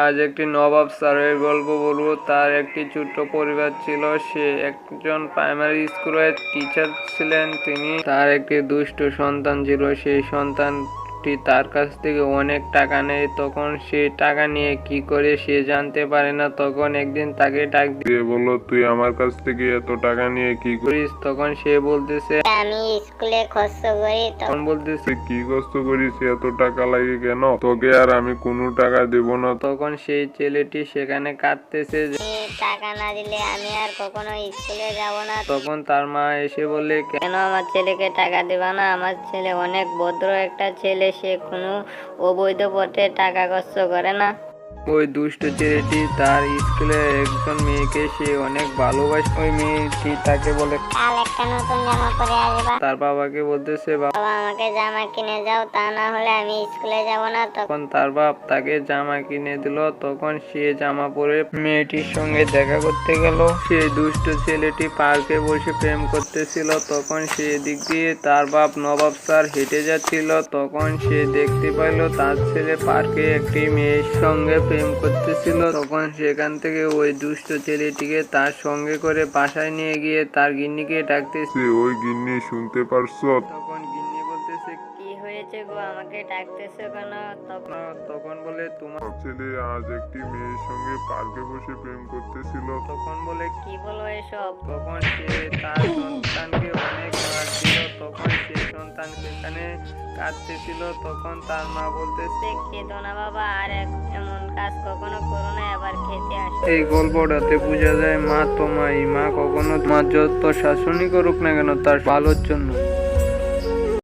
আজ একটি নবাব স্যারের গল্প বলবো। তার একটি ছোট্ট পরিবার ছিল। সে একজন প্রাইমারি স্কুলের টিচার ছিলেন। তার একটি দুষ্ট সন্তান ছিল। সেই সন্তানটি তার কাছ থেকে অনেক টাকা নেয়। তখন সে টাকা নিয়ে কি করে সে জানতে পারে না। তখন একদিন তাকে ডাক দিয়ে বলল, তুই আমার কাছ থেকে এত টাকা নিয়ে কি করিস? তখন সে বলতেছে, আমি স্কুলে খরচ করি। তখন বলতেছে, কি কষ্ট করিস, এত টাকা লাগে কেন? তোকে আর আমি কোনো টাকা দেব না। তখন সেই ছেলেটি সেখানে কাঁদতেছে, টাকা না দিলে আমি আর কখনো স্কুলে যাব না। তখন তার মা এসে বলে, কেন আমার ছেলেকে টাকা দিবা না? আমার ছেলে অনেক ভদ্র একটা ছেলে, সে কোনো অবৈধ পথে টাকা খরচ করে না। ওই দুষ্ট ছেলেটি তার স্কুলের একজন মেয়েকে সে অনেক ভালোবাসে। ওই মেয়েটি তাকে বলে, কাল একটা নতুন জামা পরে আসবা। তার বাবাকে বলতেছে, বাবা আমাকে জামা কিনে যাও, তা না হলে আমি স্কুলে যাব না। তখন তার বাপ তাকে জামা কিনে দিল। তখন সে জামা পরে মেয়েটির সঙ্গে দেখা করতে গেল। সেই দুষ্ট ছেলেটি পার্কে বসে প্রেম করতেছিল। তখন সে দিক দিয়ে তার বাপ নবাব স্যার হেঁটে যাচ্ছিল। তখন সে দেখতে পাইল তার ছেলে পার্কে একটি মেয়ের সঙ্গে প্রেম করতেছিল। তখন সেখান থেকে ওই দুষ্ট ছেলেটিকে তার সঙ্গে করে বাসায় নিয়ে গিয়ে তার গিন্নিকে ডাকতেছে। ওই গিন্নি শুনতে পারছো? তখন গিন্নি বলতেছে, কি হয়েছে গো, আমাকে ডাকতেছো কেন? তখন বলে, তোমার ছেলে আজ একটি মেয়ের সঙ্গে পার্কে বসে প্রেম করতেছিল। তখন বলে, কি বলো এসব? তখন সে তার সন্তানকে অনেক মারছিল। তখন সে সন্তান সেখানে কাঁদতেছিল। তখন তার মা বলতেছে, খেতো না বাবা, আর এমন কাজ কখনো করো না, আবার খেতে আসো। এই গল্পটাতে বোঝা যায় মা তো মা কখনো মা যত শাসনই করুক না কেন তার ভালোর জন্য।